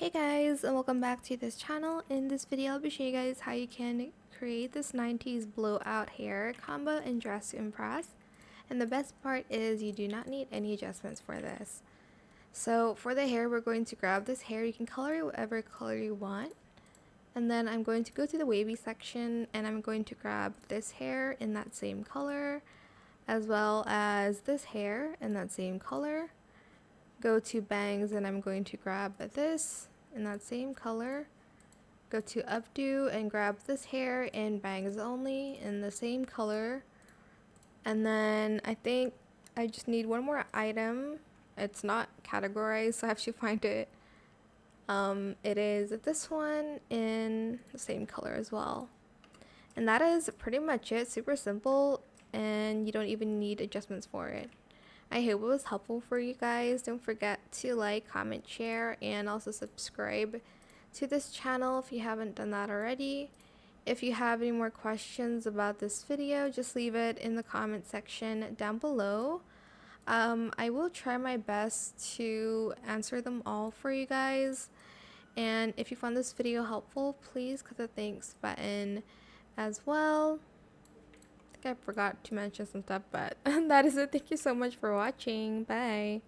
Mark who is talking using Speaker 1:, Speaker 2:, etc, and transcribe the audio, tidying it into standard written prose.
Speaker 1: Hey guys, and welcome back to this channel. In this video I'll be showing you guys how you can create this 90s blowout hair combo and dress to impress. And the best part is you do not need any adjustments for this. So for the hair, we're going to grab this hair. You can color it whatever color you want. And then I'm going to go to the wavy section and I'm going to grab this hair in that same color, as well as this hair in that same color. Go to bangs and I'm going to grab this in that same color. Go to updo and grab this hair in bangs only in the same color. And then I think I just need one more item. It's not categorized, so I have to find it. It is this one in the same color as well. And that is pretty much it. Super simple, and you don't even need adjustments for it. I hope it was helpful for you guys. Don't forget to like, comment, share, and also subscribe to this channel if you haven't done that already. If you have any more questions about this video, just leave it in the comment section down below. I will try my best to answer them all for you guys. And if you found this video helpful, please click the thanks button as well. I forgot to mention some stuff, but that is it. Thank you so much for watching. Bye.